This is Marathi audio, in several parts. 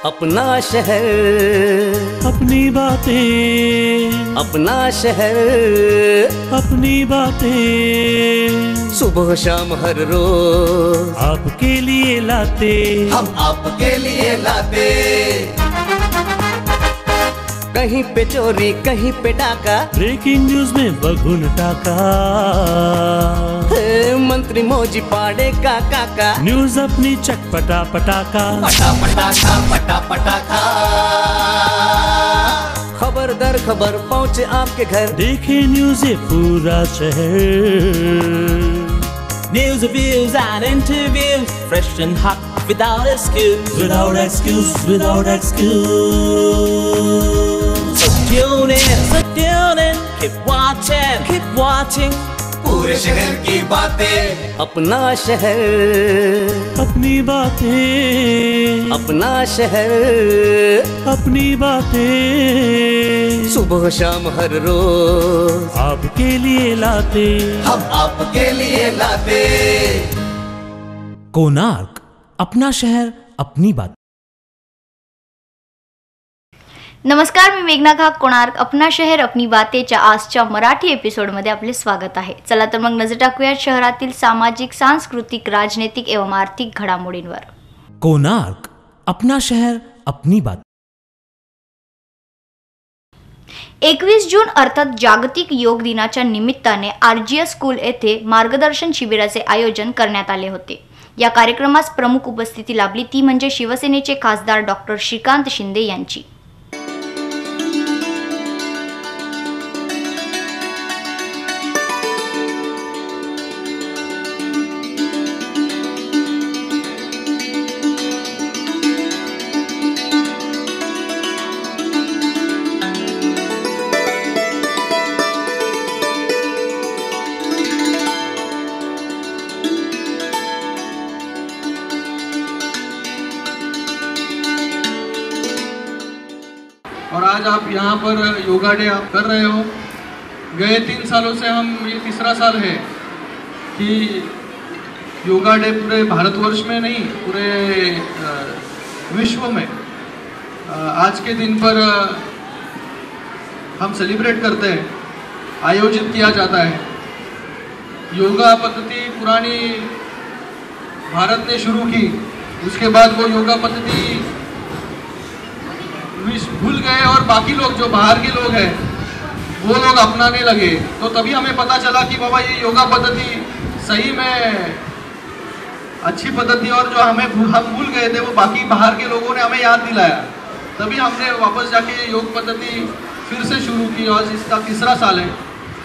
अपना शहर, अपनी बातें, अपना शहर, अपनी बातें, सुबह शाम हर रोज आपके लिए लाते, हम आपके लिए लाते। कहीं पे चोरी कहीं पे डाका, ब्रेकिंग न्यूज में बगुन टाका, मंत्री मौजी पाड़े का काका, न्यूज अपनी चटपटा पटाखा, पटा पटाखा पटा पटाखा। खबर दर खबर पहुँचे आपके घर, देखे न्यूज ये पूरा शहर। News, reviews and interviews, fresh and hot, without excuse. Without excuse, without excuse. So tune in, keep watching. पूरे शहर की बातें, अपना शहर, अपनी बातें, अपना शहर, अपनी बातें, सुबह शाम हर रोज आपके लिए लाते, हम आपके लिए लाते। कोणार्क, अपना शहर अपनी बात। नमस्कार, मी मेघना घाग. कोणार्क अपना शहर अपनी बातेच्या आजच्या मराठी एपिसोडमध्ये आपले स्वागत आहे. चला तर मग नजर टाकूयात शहरातील सामाजिक, सांस्कृतिक, राजनैतिक एवं आर्थिक घडामोडींवर. कोणार्क, अपना शहर अपनी बात. 21 जून अर्थात जागतिक योग दिनाच्या निमित्ताने RGS स्कूल येथे मार्गदर्शन शिबिराचे आयोजन करण्यात आले होते. या कार्यक्रमास प्रमुख उपस्थिती लाभली ती म्हणजे शिवसेनेचे खासदार डॉक्टर श्रीकांत शिंदे यांची. और आज आप यहाँ पर योगा डे आप कर रहे हो। गए 3 सालों से हम, ये तीसरा साल है कि योगा डे पूरे भारतवर्ष में नहीं, पूरे विश्व में आज के दिन पर हम सेलिब्रेट करते हैं, आयोजित किया जाता है। योगा पद्धति पुरानी भारत ने शुरू की, उसके बाद वो योगा पद्धति भूल गए और बाकी लोग जो बाहर के लोग हैं वो लोग अपनाने लगे। तो तभी हमें पता चला कि बाबा ये योगा पद्धति सही में अच्छी पद्धति, और जो हम भूल गए थे वो बाकी बाहर के लोगों ने हमें याद दिलाया। तभी हमने वापस जाके योग पद्धति फिर से शुरू की और इसका तीसरा साल है।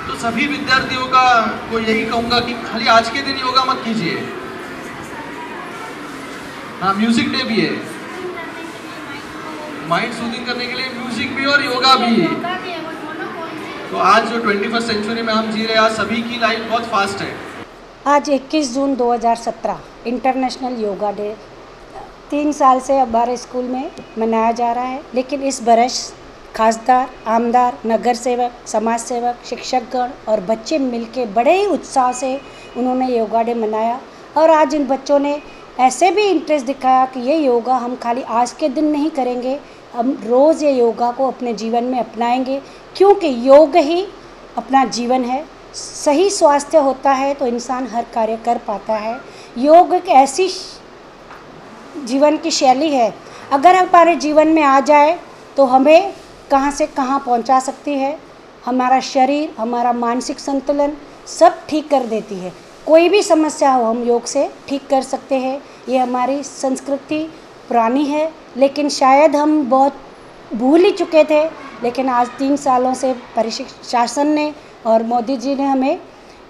तो सभी विद्यार्थियों को यही कहूँगा कि खाली आज के दिन योगा मत कीजिए। हाँ, म्यूजिक डे भी है, माइंड सूदिंग करने के लिए म्यूजिक भी और योगा भी। तो आज जो 21st सेंचुरी में हम जी रहे हैं, आज सभी की लाइफ बहुत फास्ट है। आज 21 जून 2017 इंटरनेशनल योगा डे 3 साल से हमारे स्कूल में मनाया जा रहा है। लेकिन इस बरस खासदार, आमदार, नगर सेवक, समाज सेवक, शिक्षकगण और बच्चे मिलके बड़े ही उत्साह से उन्होंने योगा डे मनाया। और आज इन बच्चों ने ऐसे भी इंटरेस्ट दिखाया कि ये योगा हम खाली आज के दिन नहीं करेंगे, हम रोज़ ये योगा को अपने जीवन में अपनाएंगे, क्योंकि योग ही अपना जीवन है। सही स्वास्थ्य होता है तो इंसान हर कार्य कर पाता है। योग एक ऐसी जीवन की शैली है, अगर हमारे जीवन में आ जाए तो हमें कहाँ से कहाँ पहुँचा सकती है। हमारा शरीर, हमारा मानसिक संतुलन सब ठीक कर देती है। कोई भी समस्या हो हम योग से ठीक कर सकते हैं। ये हमारी संस्कृति पुरानी है, लेकिन शायद हम बहुत भूल ही चुके थे। लेकिन आज 3 सालों से शासन ने और मोदी जी ने हमें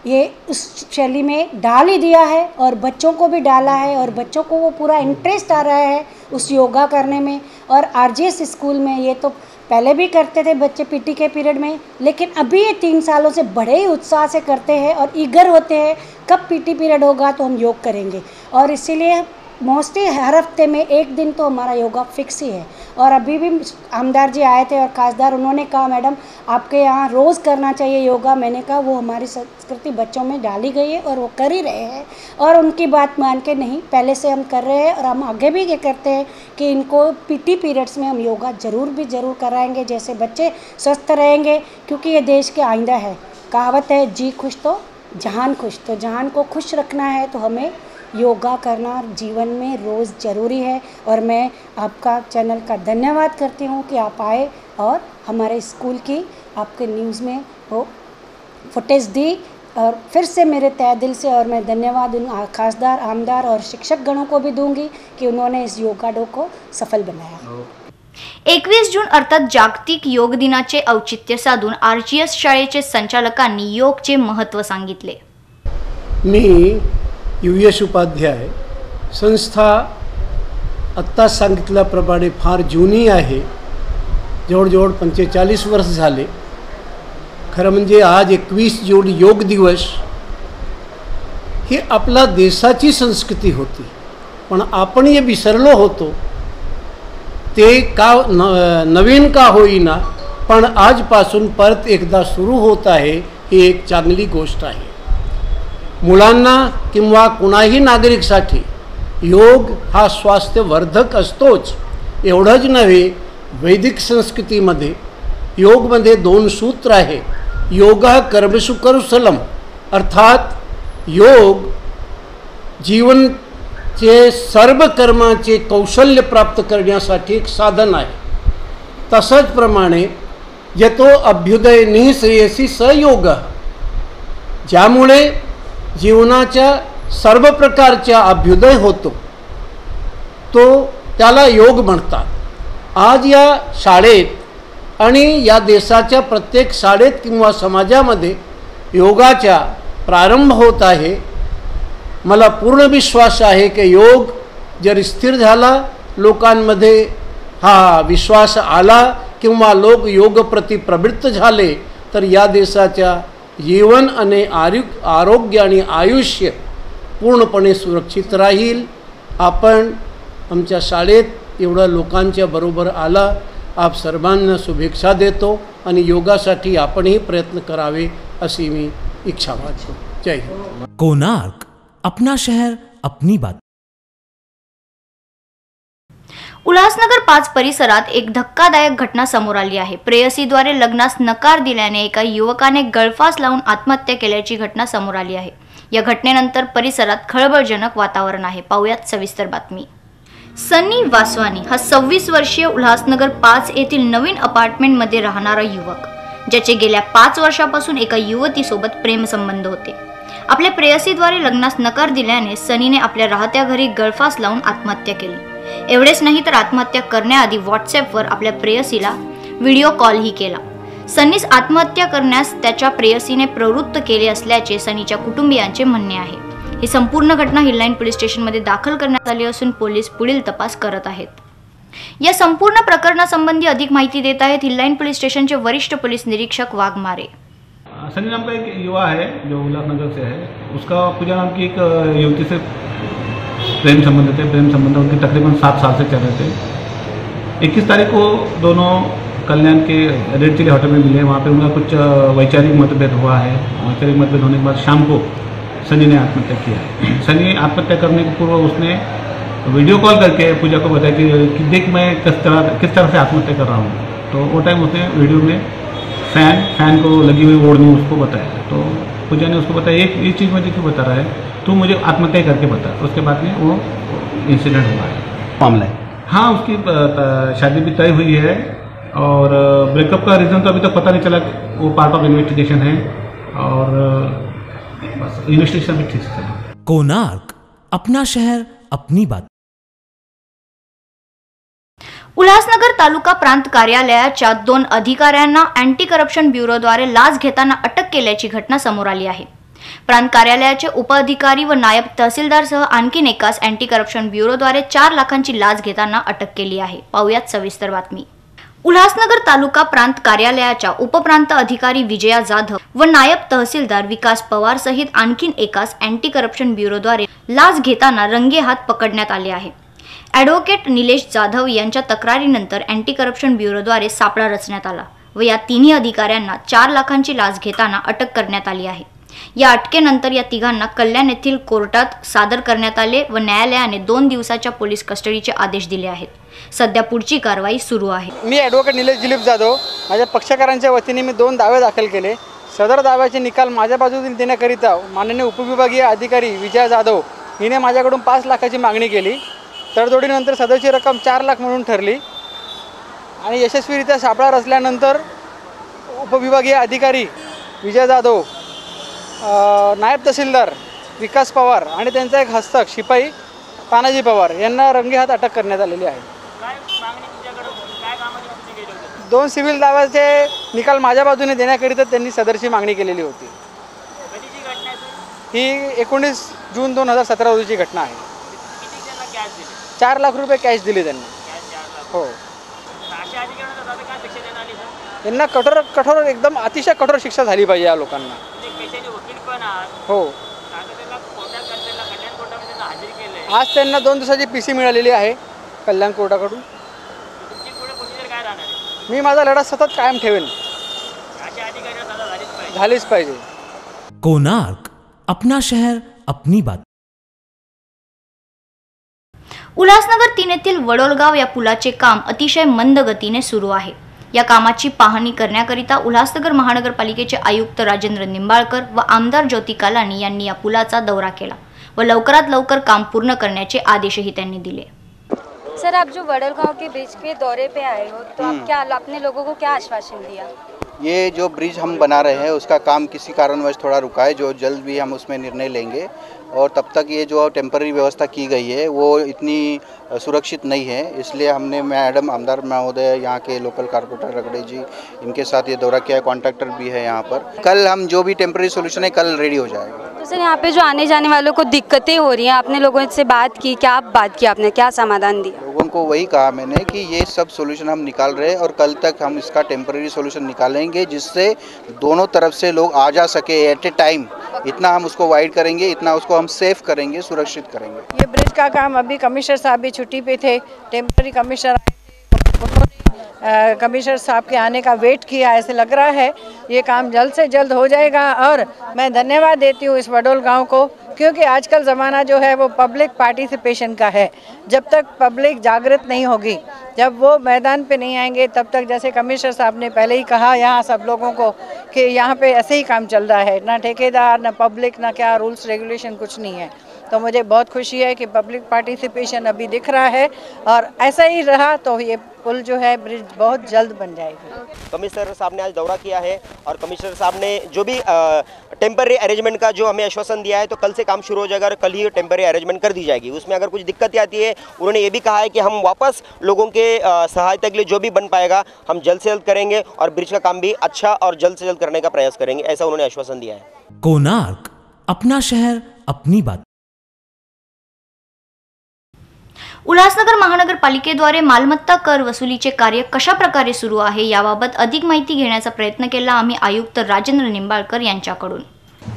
ये उस शैली में डाल ही दिया है और बच्चों को भी डाला है और बच्चों को वो पूरा इंटरेस्ट आ रहा है उस योगा करने में। और RGS स्कूल में ये तो पहले भी करते थे बच्चे PT के पीरियड में, लेकिन अभी ये 3 सालों से बड़े ही उत्साह से करते हैं और ईगर होते हैं कब PT पीरियड होगा तो हम योग करेंगे। और इसीलिए मोस्टली हर हफ्ते में एक दिन तो हमारा योगा फिक्स ही है। और अभी भी आमदार जी आए थे और खासदार, उन्होंने कहा मैडम आपके यहाँ रोज़ करना चाहिए योगा। मैंने कहा वो हमारी संस्कृति बच्चों में डाली गई है और वो कर ही रहे हैं, और उनकी बात मान के नहीं, पहले से हम कर रहे हैं और हम आगे भी ये करते हैं कि इनको पीटी पीरियड्स में हम योगा ज़रूर कराएंगे, जैसे बच्चे स्वस्थ रहेंगे, क्योंकि ये देश के आइंदा है। कहावत है जी खुश तो जहान खुश, तो जहान को खुश रखना है तो हमें योगा करना जीवन में रोज़ ज़रूरी है। और मैं आपका चैनल का धन्यवाद करती हूँ कि आप आए और हमारे स्कूल की आपके न्यूज़ में वो फुटेज दी, और फिर से मेरे तहे दिल से और मैं धन्यवाद उन खासदार, आमदार और शिक्षक गणों को भी दूंगी कि उन्होंने इस योगा डे को सफल बनाया। 21 जून अर्थात जागतिक योग दिनाचे औचित्य साधून RGS शाळेचे संचालकांनी योगचे महत्त्व सांगितले। मी US उपाध्याय, संस्था आत्ता सांगितल्याप्रमाणे फार जुनी आहे, जवळजवळ 45 वर्ष झाले। खरं म्हणजे आज 21 जून योग दिवस ही आपला देशाची संस्कृती होती, पण आपण हे विसरलो होतो। ते का नवीन का होईना, पण आजपासून परत एकदा सुरू होत आहे, ही एक चांगली गोष्ट आहे। मुलांना किंवा कुणाही नागरिकसाठी योग हा स्वास्थ्यवर्धक असतोच, एवढंच नव्हे, वैदिक संस्कृतीमध्ये योगमध्ये 2 सूत्र आहे। योगा कर्मसु कौशलम, अर्थात योग जीवनचे सर्व कर्माचे कौशल्य प्राप्त करण्यासाठी एक साधन आहे। तसंच प्रमाणे यतो अभ्युदय निःश्रेयसी स योग, ज्यामुळे जीवनाच्या सर्व प्रकारचा अभ्युदय होतो, तो त्याला योग म्हणतात। आज या शाळेत आणि या देशाच्या प्रत्येक शाळेत किंवा समाजामध्ये योगाचा प्रारंभ होत आहे। मला पूर्ण विश्वास आहे की योग जर स्थिर झाला, लोकांमध्ये हा विश्वास आला किंवा लोक योग प्रति प्रवृत्त झाले, तर या देशाच्या जीवन आणि आरोग्य आणि आयुष्य पूर्णपणे सुरक्षित राहील। आपण आमच्या शाळेत एवढ्या लोकांच्या बरोबर आला, आप सर्वांना शुभेच्छा देतो आणि योगासाठी आपणही प्रयत्न करावे अशी मी इच्छा बाळगतो। जय हिंद। कोणार्क, अपना शहर अपनी बात। उल्हासनगर 5 परिसरात एक धक्कादायक घटना समोर आली आहे। प्रेयसीद्वारे लग्नास नकार दिल्याने एका युवकाने गळफास लावून आत्महत्या केल्याची घटना समोर आली आहे। या घटनेनंतर परिसरात खळबळजनक वातावरण आहे। पाहुयात सविस्तर बातमी। सनी वासवानी हा 26 वर्षीय उल्हासनगर 5 येथील नवीन अपार्टमेंटमध्ये राहणारा युवक, ज्याचे गेल्या 5 वर्षापासून एका युवतीसोबत प्रेमसंबंध होते। आपल्या प्रेयसीद्वारे लग्नास नकार दिल्याने सनीने आपल्या राहत्या घरी गळफास लावून आत्महत्या केली। एवढेच नाही तर आत्महत्या करण्याआधी व्हॉट्सॲपवर आपल्या प्रेयसीला व्हिडिओ कॉलही केला। सनीस आत्महत्या करण्यास त्याच्या प्रेयसीने प्रवृत्त केले असल्याचे सनीच्या कुटुंबियांचे म्हणणे आहे। ही संपूर्ण घटना हिललाईन पोलीस स्टेशनमध्ये दाखल करण्यात आली असून पोलीस पुढील तपास करत आहेत। या संपूर्ण प्रकरणासंबंधी अधिक माहिती देत आहेत हिललाईन पोलीस स्टेशनचे वरिष्ठ पोलीस निरीक्षक वाघमारे। सनी नाम का एक युवा है जो उल्लासनगर से है, उसका पूजा नाम की एक युवती से प्रेम संबंध थे। प्रेम संबंध उनके तकरीबन 7 साल से चल रहे थे। 21 तारीख को दोनों कल्याण के रेड चिली होटल में मिले। वहाँ पे उनका कुछ वैचारिक मतभेद हुआ है। वैचारिक मतभेद होने के बाद शाम को सनी ने आत्महत्या किया। सनी आत्महत्या करने के पूर्व उसने वीडियो कॉल करके पूजा को बताया कि देख मैं किस तरह से आत्महत्या कर रहा हूँ। तो वो टाइम उसने वीडियो में फैन को लगी हुई ओढ़नी उसको बताया। तो पूजा ने उसको बताया ये चीज़ मुझे क्यों बता रहा है, तू मुझे आत्महत्या करके बता। उसके बाद में वो इंसिडेंट हुआ है। मामला है, हाँ, उसकी शादी भी तय हुई है और ब्रेकअप का रीज़न तो अभी तक पता नहीं चला। वो पार्ट ऑफ इन्वेस्टिगेशन है और बस इन्वेस्टिगेशन भी ठीक से चला। कोणार्क, अपना शहर अपनी बात। उल्हासनगर तालुका प्रांत कार्यालयाच्या 2 अधिकाऱ्यांना अँटी करप्शन ब्युरोद्वारे लाच घेताना अटक केल्याची घटना समोर आली आहे। प्रांत कार्यालयाचे उपअधिकारी व नायब तहसीलदारसह आणखी एकास अँटी करप्शन ब्युरोद्वारे 4 लाखांची लाच घेताना अटक केली आहे। पाहुयात सविस्तर बातमी। उल्हासनगर तालुका प्रांत कार्यालयाच्या उपप्रांत अधिकारी विजया जाधव व नायब तहसीलदार विकास पवार सहित आणखीन एकास अँटी करप्शन ब्युरोद्वारे लाच घेताना रंगेहात पकडण्यात आले आहे. ॲडव्होकेट निलेश जाधव यांच्या तक्रारीनंतर अँटी करप्शन ब्युरोद्वारे सापळा रचण्यात आला व या तिन्ही अधिकाऱ्यांना 4 लाखांची लाच घेताना अटक करण्यात आली आहे. या अटकेनंतर या तिघांना कल्याण येथील कोर्टात सादर करण्यात आले व न्यायालयाने 2 दिवसाच्या पोलीस कस्टडीचे आदेश दिले आहेत. सध्या पुढची कारवाई सुरू आहे. मी ॲडव्होकेट निलेश दिलीप जाधव माझ्या पक्षकारांच्या वतीने मी 2 दावे दाखल केले. सदर दाव्याचे निकाल माझ्या बाजूने देण्याकरिता माननीय उपविभागीय अधिकारी विजया जाधव हिने माझ्याकडून 5 लाखाची मागणी केली. तडजोडीनंतर सदरची रक्कम 4 लाख म्हणून ठरली आणि यशस्वीरित्या सापळा रचल्यानंतर उपविभागीय अधिकारी विजय जाधव, नायब तहसीलदार विकास पवार आणि त्यांचा एक हस्तक शिपाई तानाजी पवार यांना रंगेहात अटक करण्यात आलेली आहे. 2 सिव्हिल दाव्याचे निकाल माझ्या बाजूने देण्याकरिता त्यांनी सदरची मागणी केलेली होती. ही 19 जून 2017 रोजीची घटना आहे. 4 लाख रुपये कॅश दिले त्यांनी. हो, यांना कठोर एकदम अतिशय कठोर शिक्षा झाली पाहिजे या लोकांना. हो, आज त्यांना 2 दिवसाची PC मिळालेली आहे कल्याण कोर्टाकडून. मी माझा लढा सतत कायम ठेवेन. झालीच पाहिजे. कोणार्क, अपना शहर अपनी बात. उल्हासनगर 3 येथील वडोलगाव या पुलाचे काम अतिशय मंद गतीने सुरू आहे. या कामाची पाहणी करण्याकरिता उल्हासनगर महानगरपालिकेचे आयुक्त राजेंद्र निंबाळकर व आमदार ज्योती कालानी यांनी या पुलाचा दौरा केला व लवकरात लवकर काम पूर्ण करण्याचे आदेशही त्यांनी दिले. सर, आप जो वडोलगांव के ब्रिज के दौरे पे आए हो तो आप क्या आपने लोगों को क्या आश्वासन दिया? ये जो ब्रिज हम बना रहे हैं उसका काम किसी कारणवश थोड़ा रुका है, जो जल्द भी हम उसमें निर्णय लेंगे और तब तक ये जो टेम्पररी व्यवस्था की गई है वो इतनी सुरक्षित नहीं है, इसलिए हमने मैडम आमदार महोदय, यहाँ के लोकल कारपोरेटर रगड़े जी, इनके साथ ये दौरा किया है. कॉन्ट्रैक्टर भी है यहाँ पर. कल हम जो भी टेम्पररी सोल्यूशन है कल रेडी हो जाएगा. तो सर, यहाँ पे जो आने जाने वालों को दिक्कतें हो रही हैं, आपने लोगों से बात की, क्या बात की आपने, क्या समाधान दिया? लोगों को वही कहा मैंने कि ये सब सोल्यूशन हम निकाल रहे हैं और कल तक हम इसका टेम्पररी सोल्यूशन निकालेंगे जिससे दोनों तरफ से लोग आ जा सके एट ए टाइम. इतना हम उसको वाइड करेंगे, इतना उसको हम सेफ करेंगे, सुरक्षित करेंगे. ये ब्रिज का काम अभी कमिश्नर साहब भी छुट्टी पे थे, टेम्पररी कमिश्नर कमिश्नर साहब के आने का वेट किया. ऐसे लग रहा है ये काम जल्द से जल्द हो जाएगा और मैं धन्यवाद देती हूँ इस वडोल गांव को, क्योंकि आजकल ज़माना जो है वो पब्लिक पार्टिसिपेशन का है. जब तक पब्लिक जागृत नहीं होगी, जब वो मैदान पे नहीं आएंगे, तब तक जैसे कमिश्नर साहब ने पहले ही कहा यहाँ सब लोगों को कि यहाँ पे ऐसे ही काम चल रहा है, ना ठेकेदार ना पब्लिक ना क्या रूल्स रेगुलेशन कुछ नहीं है. तो मुझे बहुत खुशी है कि पब्लिक पार्टिसिपेशन अभी दिख रहा है और ऐसा ही रहा तो ये पुल जो है ब्रिज बहुत जल्द बन जाएगी. कमिश्नर साहब ने आज दौरा किया है और कमिश्नर साहब ने जो भी टेम्पररी अरेंजमेंट का जो हमें आश्वासन दिया है तो कल से काम शुरू हो जाएगा और कल ही टेम्पररी अरेंजमेंट कर दी जाएगी. उसमें अगर कुछ दिक्कतें आती है, उन्होंने ये भी कहा है कि हम वापस लोगों के सहायता के लिए जो भी बन पाएगा हम जल्द से जल्द करेंगे और ब्रिज का काम भी अच्छा और जल्द से जल्द करने का प्रयास करेंगे, ऐसा उन्होंने आश्वासन दिया है. कोणार्क, अपना शहर अपनी बात. उल्हासनगर महानगरपालिकेद्वारे मालमत्ता कर वसुलीचे कार्य कशा प्रकारे सुरू आहे याबाबत अधिक माहिती घेण्याचा प्रयत्न केला आम्ही आयुक्त राजेंद्र निंबाळकर यांच्याकडून.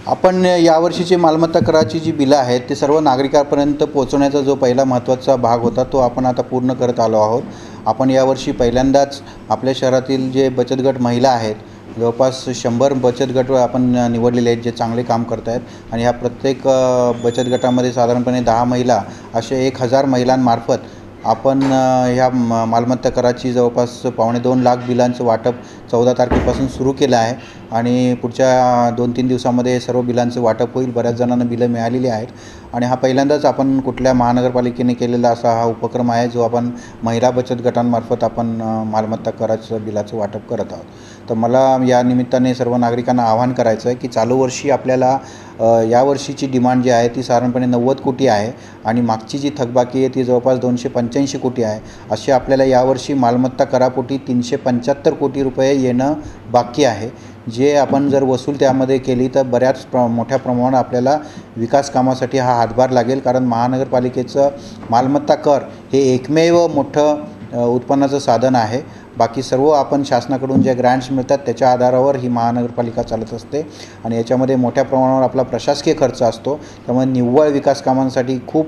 आपण यावर्षीची मालमत्ता कराची जी बिलं आहेत ते सर्व नागरिकांपर्यंत पोहोचवण्याचा जो पहिला महत्त्वाचा भाग होता तो आपण आता पूर्ण करत आलो आहोत. आपण यावर्षी पहिल्यांदाच आपल्या शहरातील जे बचत गट महिला आहेत, जवळपास 100 बचत गट आपण निवडलेले आहेत जे चांगले काम करत आहेत आणि ह्या प्रत्येक बचत गटामध्ये साधारणपणे 10 महिला असे 1000 महिलांमार्फत आपण ह्या मालमत्ता कराची जवळपास 2.25 लाख बिलांचं वाटप 14 तारखेपासून सुरू केलं आहे आणि पुढच्या 2-3 दिवसामध्ये सर्व बिलांचं वाटप होईल. बऱ्याच जणांना बिलं मिळालेली आहेत आणि हा पहिल्यांदाच आपण कुठल्या महानगरपालिकेने केलेला असा हा उपक्रम आहे जो आपण महिला बचत गटांमार्फत आपण मालमत्ता कराचं बिलाचं वाटप करत आहोत. तर मला या निमित्ताने सर्व नागरिकांना आवाहन करायचं आहे की चालू वर्षी आपल्याला यावर्षीची डिमांड जी आहे ती साधारणपणे 90 कोटी आहे आणि मागची जी थकबाकी आहे ती जवळपास 285 कोटी आहे. असे आपल्याला यावर्षी मालमत्ता करापोटी 375 कोटी रुपये येणं बाकी आहे, जे आपण जर वसूल त्यामध्ये केली तर बऱ्याच मोठ्या प्रमाणात आपल्याला विकास कामासाठी हा हातभार लागेल. कारण महानगरपालिकेचं मालमत्ता कर हे एकमेव मोठं उत्पन्नाचं साधन आहे बाकी सर्व आपण शासनाकडून जे ग्रँट्स मिळतात त्याच्या आधारावर ही महानगरपालिका चालत असते आणि याच्यामध्ये मोठ्या प्रमाणावर आपला प्रशासकीय खर्च असतो. त्यामुळे निव्वळ विकास कामांसाठी खूप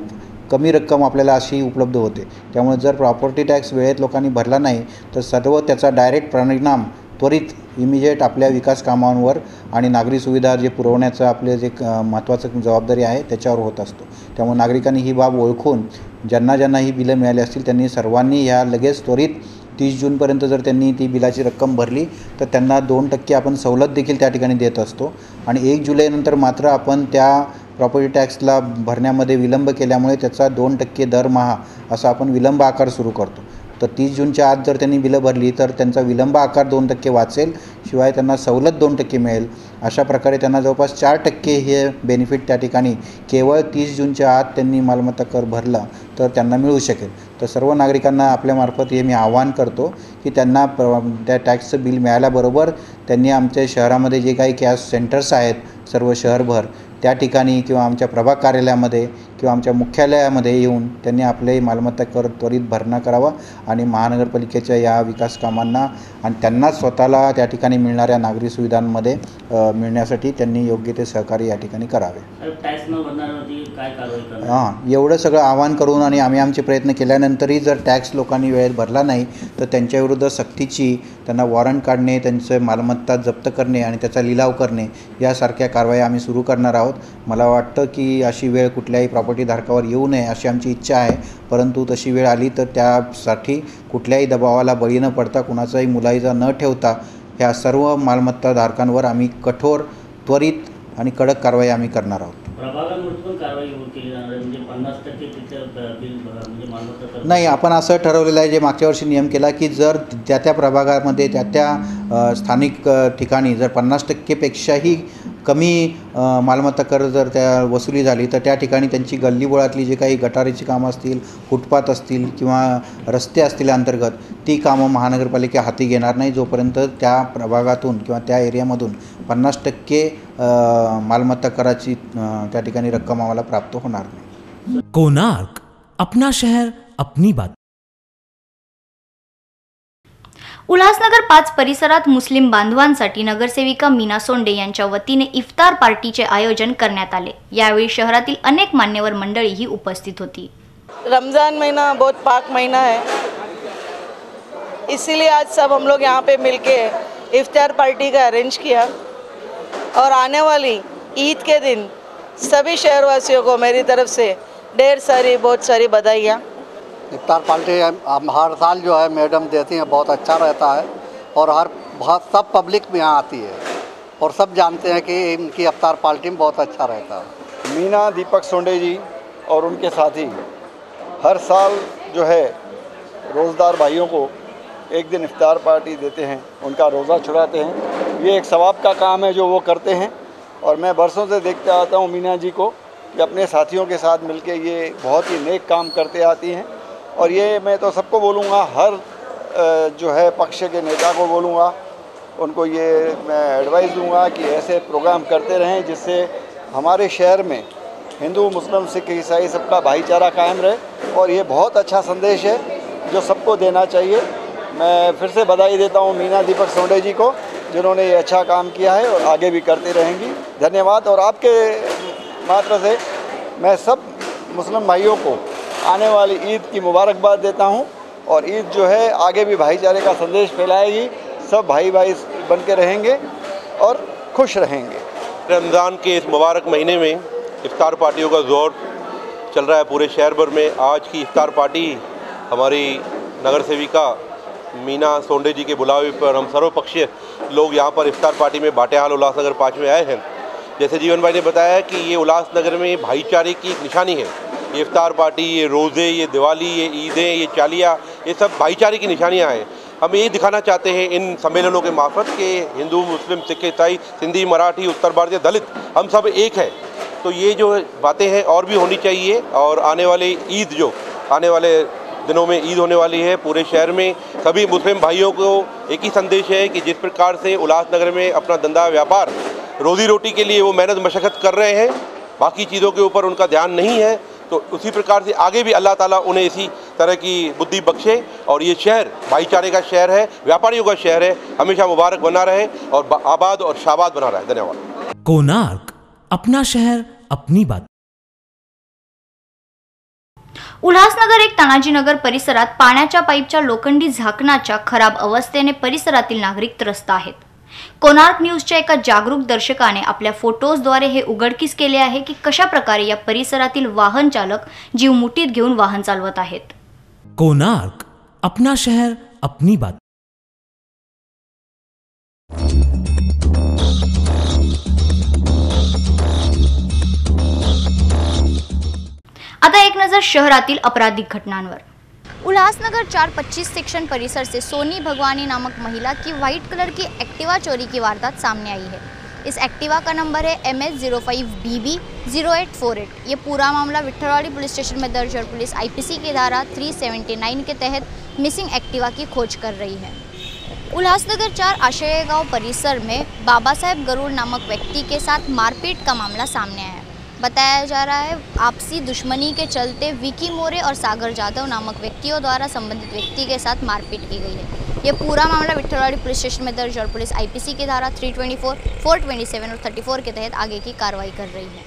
कमी रक्कम आपल्याला अशी उपलब्ध होते. त्यामुळे जर प्रॉपर्टी टॅक्स वेळेत लोकांनी भरला नाही तर सर्व त्याचा डायरेक्ट परिणाम त्वरित इमिजिएट आपल्या विकास कामांवर आणि नागरी सुविधा जे पुरवण्याचं आपले जे महत्त्वाचं जबाबदारी आहे त्याच्यावर होत असतो. त्यामुळे नागरिकांनी ही बाब ओळखून ज्यांना ज्यांना ही बिलं मिळाली असतील त्यांनी सर्वांनी ह्या लगेच त्वरित 30 जूनपर्यंत जर त्यांनी ती बिलाची रक्कम भरली तर त्यांना 2% आपण सवलत देखील त्या ठिकाणी देत असतो. आणि 1 जुलैनंतर मात्र आपण त्या प्रॉपर्टी टॅक्सला भरण्यामध्ये विलंब केल्यामुळे त्याचा 2% दरमहा असा आपण विलंब आकार सुरू करतो. तर 30 जूनच्या आत जर त्यांनी बिलं भरली तर त्यांचा विलंब आकार 2% वाचेल, शिवाय त्यांना सवलत 2% मिळेल. अशा प्रकारे त्यांना जवळपास 4% हे बेनिफिट त्या ठिकाणी केवळ 30 जूनच्या आत त्यांनी मालमत्ता कर भरला तर त्यांना मिळू शकेल. तर सर्व नागरिकांना आपल्यामार्फत हे मी आवाहन करतो की त्यांना त्या टॅक्सचं बिल मिळाल्याबरोबर त्यांनी आमच्या शहरामध्ये जे काही कॅश सेंटर्स आहेत सर्व शहरभर त्या ठिकाणी किंवा आमच्या प्रभाग कार्यालयामध्ये किंवा आमच्या मुख्यालयामध्ये येऊन त्यांनी आपले मालमत्ता कर त्वरित भरणा करावा आणि महानगरपालिकेच्या या विकास कामांना आणि त्यांना स्वतःला त्या ठिकाणी मिळणाऱ्या नागरी सुविधांमध्ये मिळण्यासाठी त्यांनी योग्य ते सहकार्य या ठिकाणी करावे. एवढं सगळं आवाहन करून आणि आम्ही आमचे प्रयत्न केल्यानंतरही जर टॅक्स लोकांनी वेळेत भरला नाही तर त्यांच्याविरुद्ध सक्तीची त्यांना वॉरंट काढणे, त्यांचं मालमत्ता जप्त करणे आणि त्याचा लिलाव करणे यासारख्या कारवाया आम्ही सुरू करणार आहोत. मला वाटतं की अशी वेळ कुठल्याही प्रॉपर्टी धारकावर येऊ नये अशी आमची इच्छा आहे, परंतु तशी वेळ आली तर त्यासाठी कुठल्याही दबावाला बळी न पडता कुणाचाही मुलाहिजा न ठेवता ह्या सर्व मालमत्ता धारकांवर आम्ही कठोर, त्वरित आणि कडक कारवाई आम्ही करणार आहोत. नाही, आपण असं ठरवलेलं आहे जे मागच्या वर्षी नियम केला की जर त्या त्या प्रभागामध्ये त्या त्या स्थानिक ठिकाणी जर 50%पेक्षाही कमी मालमत्ता कर जर त्या वसुली झाली तर त्या ठिकाणी त्यांची गल्लीबोळातली जे काही गटारीची कामं असतील, फुटपाथ असतील किंवा रस्ते असतील अंतर्गत ती कामं महानगरपालिका हाती घेणार नाही जोपर्यंत त्या प्रभागातून किंवा त्या एरियामधून 50% मालमत्ता कराची त्या ठिकाणी रक्कम आम्हाला प्राप्त होणार नाही. कोणार्क, अपना शहर अपनी बात. उल्हासनगर 5 परिसरात मुस्लिम बांधवांसाठी नगरसेविका मीना सोंडे यांच्या वतीने इफ्तार पार्टीचे आयोजन करण्यात आले. यावेळी शहरातील अनेक मान्यवर मंडळी ही उपस्थित होती. रमज़ान महीना बहुत पाक महीना है, इसीलिए आज सब हम लोग यहाँ पे मिलके इफ्तार पार्टी का अरेंज किया और आने वाली ईद के दिन सभी शहरवासियों को मेरी तरफ से ढेर सारी बहुत सारी बधाइयाँ. इफ्तार पार्टी हम हर साल जो है मैडम देती हैं, बहुत अच्छा रहता है और सब पब्लिक भी यहाँ आती है और सब जानते हैं कि इनकी इफ्तार पार्टी में बहुत अच्छा रहता है. मीना दीपक सोंडे जी और उनके साथी हर साल जो है रोज़दार भाइयों को एक दिन इफ्तार पार्टी देते हैं, उनका रोज़ा छुड़ाते हैं. ये एक सवाब का काम है जो वो करते हैं और मैं बरसों से देखते आता हूँ मीना जी को कि अपने साथियों के साथ मिलके ये बहुत ही नेक काम करते आती हैं. और ये मैं तो सबको बोलूँगा, हर जो है पक्ष के नेता को बोलूँगा, उनको ये मैं एडवाइस दूँगा कि ऐसे प्रोग्राम करते रहें जिससे हमारे शहर में हिंदू, मुस्लिम, सिख, ईसाई सबका भाईचारा कायम रहे और ये बहुत अच्छा संदेश है जो सबको देना चाहिए. मैं फिर से बधाई देता हूँ मीना दीपक सोंडे जी को जिन्होंने ये अच्छा काम किया है और आगे भी करती रहेंगी. धन्यवाद. और आपके मात्र से मैं सब मुस्लिम भाइयों को आने वाली ईद की मुबारकबाद देता हूं और ईद जो है आगे भी भाईचारे का संदेश फैलाएगी. सब भाई भाई बन के रहेंगे और खुश रहेंगे. रमज़ान के इस मुबारक महीने में इफ्तार पार्टियों का ज़ोर चल रहा है पूरे शहर भर में. आज की इफ्तार पार्टी हमारी नगर सेविका मीना सोंडे जी के बुलावे पर हम सर्वपक्षीय लोग यहाँ पर इफ्तार पार्टी में बाटेहाल उल्लासनगर 5 में आए हैं. जैसे जीवन भाई ने बताया कि ये उल्लासनगर में भाईचारे की एक निशानी है. ये इफ्तार पार्टी, ये रोज़े, ये दिवाली, ये ईदें, ये चालिया, ये सब भाईचारे की निशानियाँ हैं. हम ये दिखाना चाहते हैं इन सम्मेलनों के मार्फत कि हिंदू, मुस्लिम, सिख, ईसाई, सिंधी, मराठी, उत्तर भारतीय, दलित, हम सब एक हैं. तो ये जो बातें हैं और भी होनी चाहिए. और आने वाले ईद जो आने वाले दिनों में ईद होने वाली है, पूरे शहर में सभी मुस्लिम भाइयों को एक ही संदेश है कि जिस प्रकार से उल्लासनगर में अपना धंधा व्यापार रोज़ी रोटी के लिए वो मेहनत मशक्क़त कर रहे हैं, बाकी चीज़ों के ऊपर उनका ध्यान नहीं है, तो उसी प्रकार से आगे भी अल्लाह ताला उन्हें इसी तरह की बुद्धि बख्शे और ये शहर भाईचारे का शहर है, व्यापारियों का शहर है, हमेशा मुबारक बना रहे और आबाद और शाबाद बना रहे। धन्यवाद। कोणार्क, अपना शहर अपनी बात। उल्हासनगर एक तानाजीनगर परिसरात पाण्याच्या पाईपच्या लोखंडी झाकणाच्या खराब अवस्थेने परिसरातील नागरिक त्रस्त आहेत। कोणार्क न्यूजच्या एका जागरूक दर्शकाने आपल्या फोटोजद्वारे हे उघडकीस केले आहे की कशा प्रकारे या परिसरातील वाहन चालक जीव मुठीत घेऊन वाहन चालवत आहेत। कोणार्क, अपना शहर अपनी बात। आता एक नजर शहरातील आपराधिक घटनांवर। उल्हासनगर 425 सेक्शन परिसर से सोनी भगवानी नामक महिला की व्हाइट कलर की एक्टिवा चोरी की वारदात सामने आई है। इस एक्टिवा का नंबर है MS05BB0848। ये पूरा मामला विट्ठलवाड़ी पुलिस स्टेशन में दर्ज और पुलिस IPC की धारा 379 के तहत मिसिंग एक्टिवा की खोज कर रही है। उल्हासनगर 4 आश्रय गांव परिसर में बाबा साहेब गरुड़ नामक व्यक्ति के साथ मारपीट का मामला सामने आया है। बताया जा रहा है आपसी दुश्मनी के चलते विकी मोरे और सागर जाधव नामक व्यक्तियों द्वारा संबंधित व्यक्ति के साथ मारपीट की गई है। यह पूरा मामला विट्ठलवाड़ी पुलिस स्टेशन में दर्ज और पुलिस IPC की धारा 324, 427 और 34 के तहत आगे की कार्रवाई कर रही है।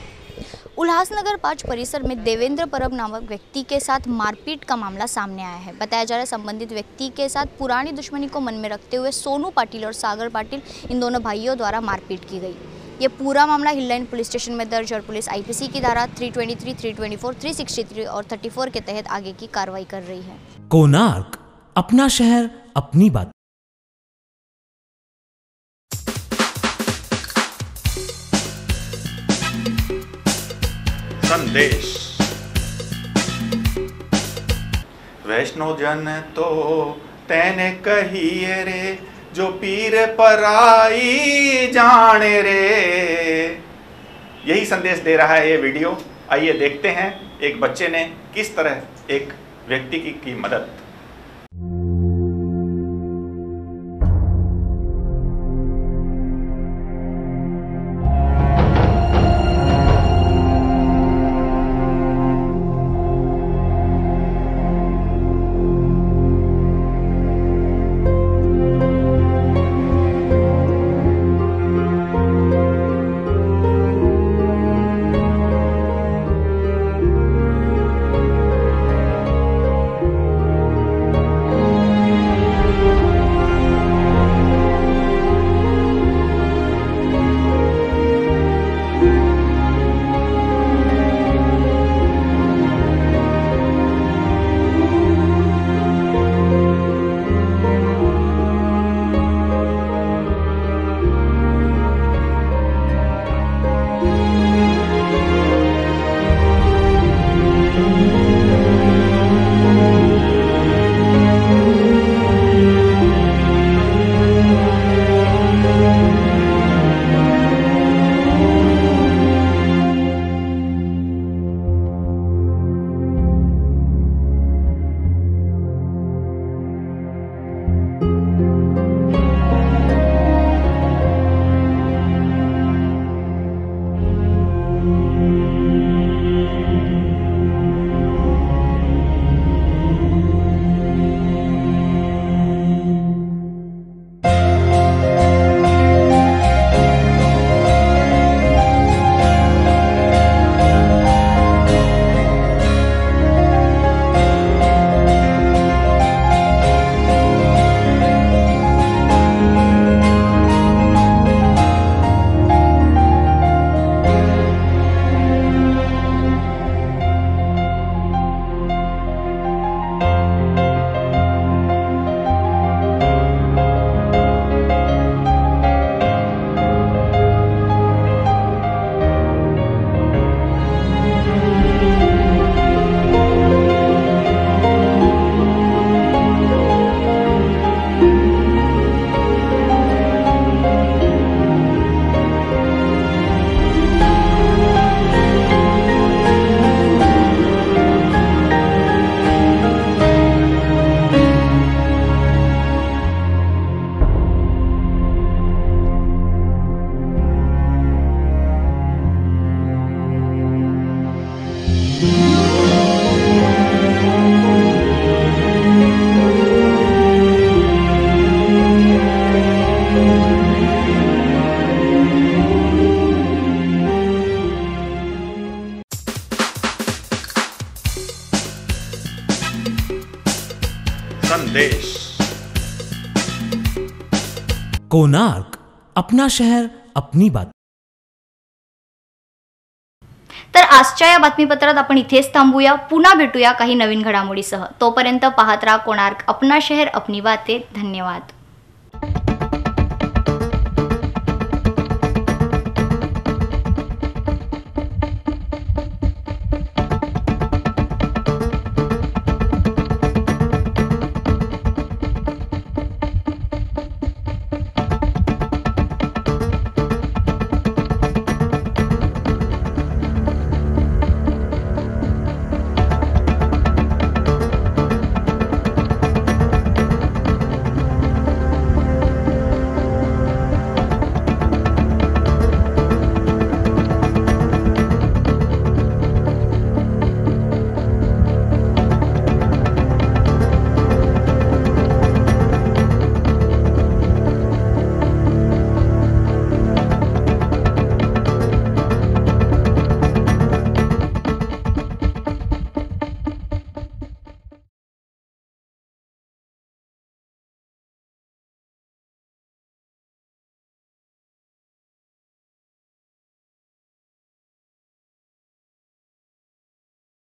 उल्हासनगर 5 परिसर में देवेंद्र परब नामक व्यक्ति के साथ मारपीट का मामला सामने आया है। बताया जा रहा है संबंधित व्यक्ति के साथ पुरानी दुश्मनी को मन में रखते हुए सोनू पाटिल और सागर पाटिल इन दोनों भाइयों द्वारा मारपीट की गई। ये पूरा मामला हिल लाइन पुलिस स्टेशन में दर्ज और पुलिस IPC की धारा 323, 324, 363 और 34 के तहत आगे की कार्रवाई कर रही है। कोणार्क, अपना शहर अपनी बात। संदेश। वैष्णो जन तो तैने कहिए रे, जो पीर पराई जाने रे। यही संदेश दे रहा है ये वीडियो। आइए देखते हैं एक बच्चे ने किस तरह एक व्यक्ति की मदद। संदेश। कोणार्क, अपना शहर अपनी बात। तर आजच्या या बातमीपत्रात आपण इथेच थांबूया. पुन्हा भेटूया काही नवीन घडामोडीसह. तोपर्यंत पाहत राहा कोणार्क, अपना शहर अपनी बातें. धन्यवाद.